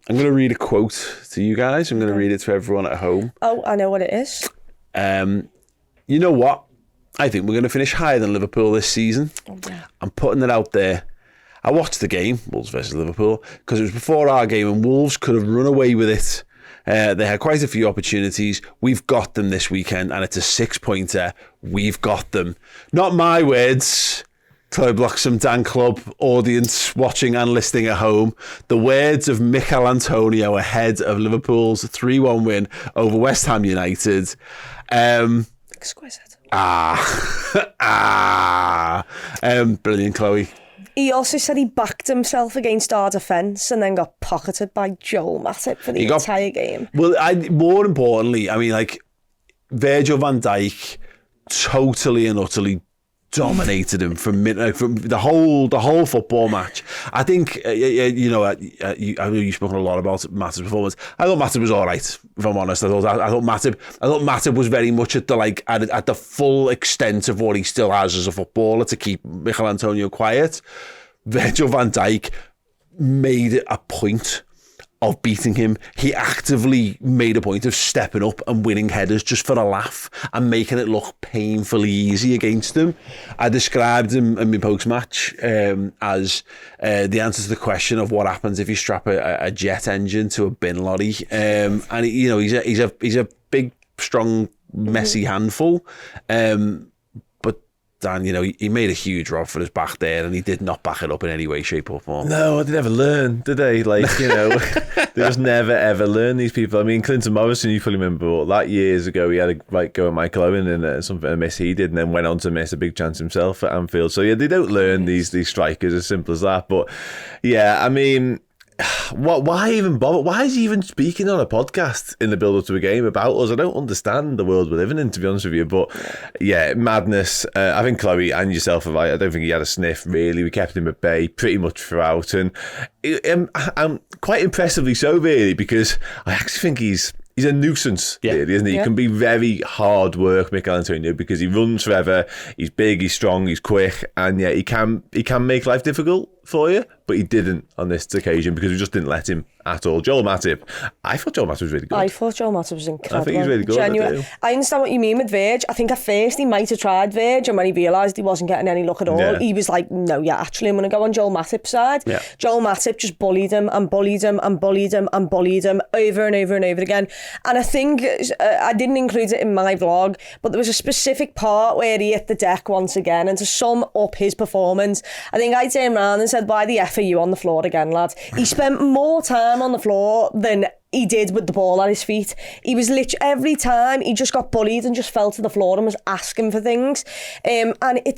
I'm going to read a quote to you guys. I'm going to read it to everyone at home. Oh, I know what it is. You know what? I think we're going to finish higher than Liverpool this season. Oh, yeah. I'm putting it out there. I watched the game, Wolves versus Liverpool, because it was before our game and Wolves could have run away with it. They had quite a few opportunities. We've got them this weekend, and it's a 6-pointer. We've got them. Not my words. Chloe Bloxham, Dan Club, audience watching and listening at home. The words of Michail Antonio ahead of Liverpool's 3-1 win over West Ham United. Exquisite. Brilliant, Chloe. He also said he backed himself against our defence and then got pocketed by Joel Matip for the entire game. Well, more importantly, I mean, like, Virgil Van Dijk totally and utterly dominated him from the whole football match. I think I know you've spoken a lot about Matip's performance. I thought Matip was all right, if I'm honest. I thought Matip was very much at the full extent of what he still has as a footballer to keep Michail Antonio quiet. Virgil van Dijk made it a point of beating him. He actively made a point of stepping up and winning headers just for a laugh and making it look painfully easy against him. I described him in my post-match as the answer to the question of what happens if you strap a jet engine to a bin lorry. And he's a big, strong, messy handful. Dan, he made a huge rod for his back there, and he did not back it up in any way, shape or form. No, they never learn, did they? They just never, ever learn, these people. I mean, Clinton Morrison, you probably remember that years ago, he had a go at Michael Owen and a miss he did, and then went on to miss a big chance himself at Anfield. So, yeah, they don't learn these strikers, as simple as that. But, yeah, I mean, why even bother? Why is he even speaking on a podcast in the build-up to a game about us? I don't understand the world we're living in, to be honest with you. But yeah, madness. I think Chloe and yourself have. I don't think he had a sniff, really. We kept him at bay pretty much throughout, and I'm quite impressively so, really, because I actually think he's a nuisance, really, isn't he? Yeah. He can be very hard work, Michail Antonio, because he runs forever. He's big, he's strong, he's quick, and yeah, he can make life difficult for you, but he didn't on this occasion because we just didn't let him at all. Joel Matip, I thought Joel Matip was really good. I thought Joel Matip was incredible. I think he's really good. Genuine. I understand what you mean with Virg. I think at first he might have tried Virg, and when he realised he wasn't getting any look at all, he was like, no, actually I'm going to go on Joel Matip's side. Yeah. Joel Matip just bullied him and bullied him and bullied him and bullied him over and over and over again. And I think I didn't include it in my vlog, but there was a specific part where he hit the deck once again, and to sum up his performance, I think I turned around and said, why the F are you on the floor again, lad? He spent more time on the floor than he did with the ball at his feet. He was literally, every time he just got bullied and just fell to the floor and was asking for things. And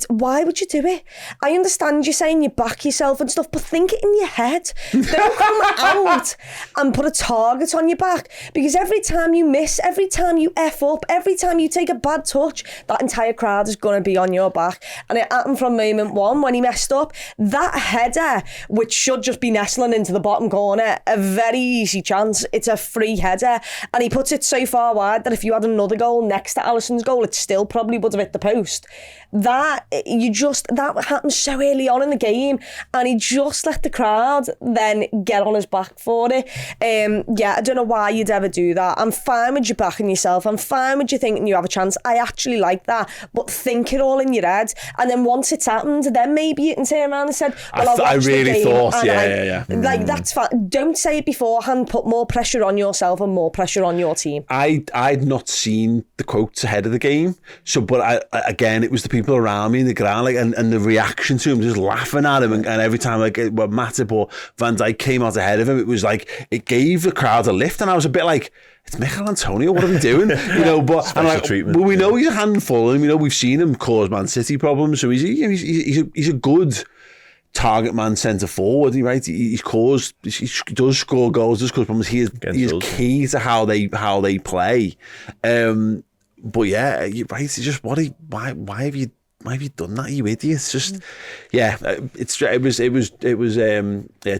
why would you do it? I understand you saying you back yourself and stuff, but think it in your head. Don't come out and put a target on your back, because every time you miss, every time you F up, every time you take a bad touch, that entire crowd is going to be on your back. And it happened from moment one when he messed up. That header, which should just be nestling into the bottom corner, a very easy chance. It's a free header, and he puts it so far wide that if you had another goal next to Alisson's goal, it still probably would have hit the post. That happened so early on in the game, and he just let the crowd then get on his back for it. I don't know why you'd ever do that. I'm fine with you backing yourself. I'm fine with you thinking you have a chance. I actually like that, but think it all in your head, and then once it's happened, then maybe you can turn around and said, well, I really thought, like, that's fine. Don't say it beforehand. Put more pressure on yourself and more pressure on your team. I'd not seen the quotes ahead of the game, but again, it was the people around me in the ground, and the reaction to him, just laughing at him, and every time when Matip or Van Dijk came out ahead of him, it was like it gave the crowd a lift, and I was a bit like, it's Michail Antonio, what are we doing? We know he's a handful, and we know we've seen him cause Man City problems, so he's a good target man centre forward, right? He does score goals, does cause problems. He is key to how they play. But yeah, you're right. It's just why have you done that, you idiots? Just it was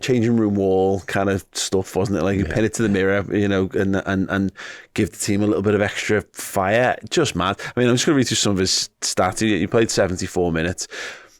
changing room wall kind of stuff, wasn't it? Like you pin it to the mirror, and give the team a little bit of extra fire. Just mad. I mean, I'm just going to read you some of his stats. He played 74 minutes.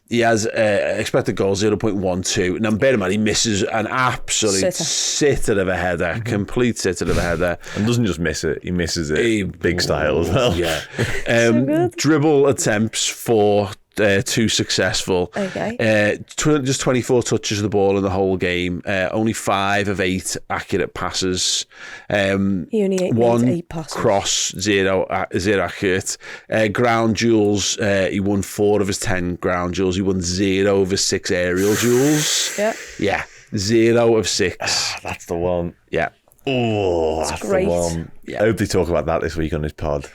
He has expected goal 0.12. Now, bear in mind, he misses an absolute sitter of a header, complete sitter of a header. And doesn't just miss it, he misses it big style as well. Yeah. Dribble attempts 4, 2 successful. Okay. Just 24 touches of the ball in the whole game. Only 5 of 8 accurate passes. He only made 8 passes. Cross, 0 accurate. Ground duels, he won 4 of his 10 ground duels. He won 0 of his 6 aerial duels. Yeah, 0 of 6. That's the one. Yeah. Oh, that's great. The one. Yeah. I hope they talk about that this week on his pod.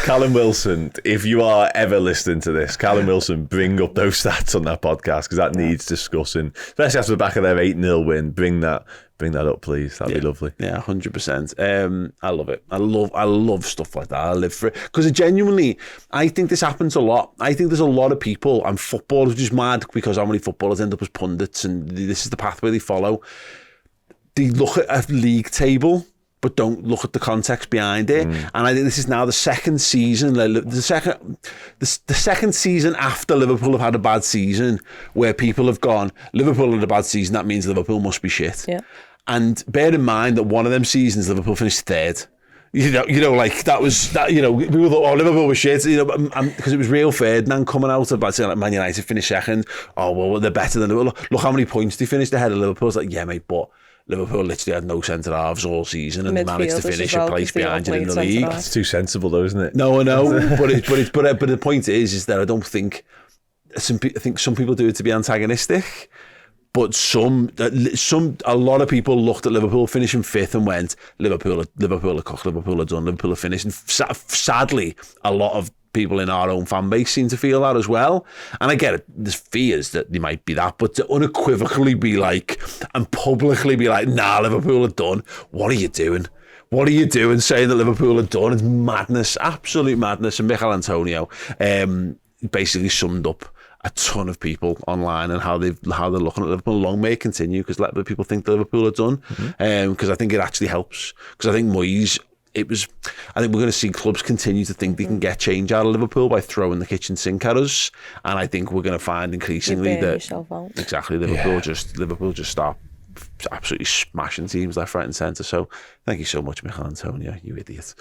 Callum Wilson, if you are ever listening to this, Callum Wilson, bring up those stats on that podcast, because that needs discussing, especially after the back of their 8-0 win. Bring that up, please. That'd be lovely. Yeah, 100%. I love it. I love stuff like that. I live for it, because genuinely, I think this happens a lot. I think there's a lot of people, and footballers, which is mad because how many footballers end up as pundits, and this is the pathway they follow. They look at a league table, but don't look at the context behind it. And I think this is now the second season, the second season after Liverpool have had a bad season, where people have gone, Liverpool had a bad season, that means Liverpool must be shit. Yeah. And bear in mind that one of them seasons Liverpool finished 3rd. Like that was that. People thought, Liverpool was shit. Because it was Real Ferdinand coming out about saying like Man United finished 2nd. Oh well, they're better than Liverpool. Look how many points they finished ahead of Liverpool. It's like, yeah, mate, but Liverpool literally had no centre halves all season, and they managed to finish a place behind you in the league. That's too sensible, though, isn't it? No, I know. but the point is that I don't think I think some people do it to be antagonistic. But a lot of people looked at Liverpool finishing 5th and went, Liverpool are cooked, Liverpool are done, Liverpool are finished. And sadly, a lot of people in our own fan base seem to feel that as well. And I get it, there's fears that they might be that, but to unequivocally be like, and publicly be like, nah, Liverpool are done. What are you doing? What are you doing saying that Liverpool are done? It's madness, absolute madness. And Michail Antonio basically summed up a ton of people online and how they're looking at Liverpool. Long may it continue, because let people think that Liverpool are done. Because I think it actually helps. Because I think Moyes, I think we're going to see clubs continue to think they can get change out of Liverpool by throwing the kitchen sink at us. And I think we're going to find increasingly that exactly Liverpool just start absolutely smashing teams left, right, and centre. So thank you so much, Michail Antonio, you idiot.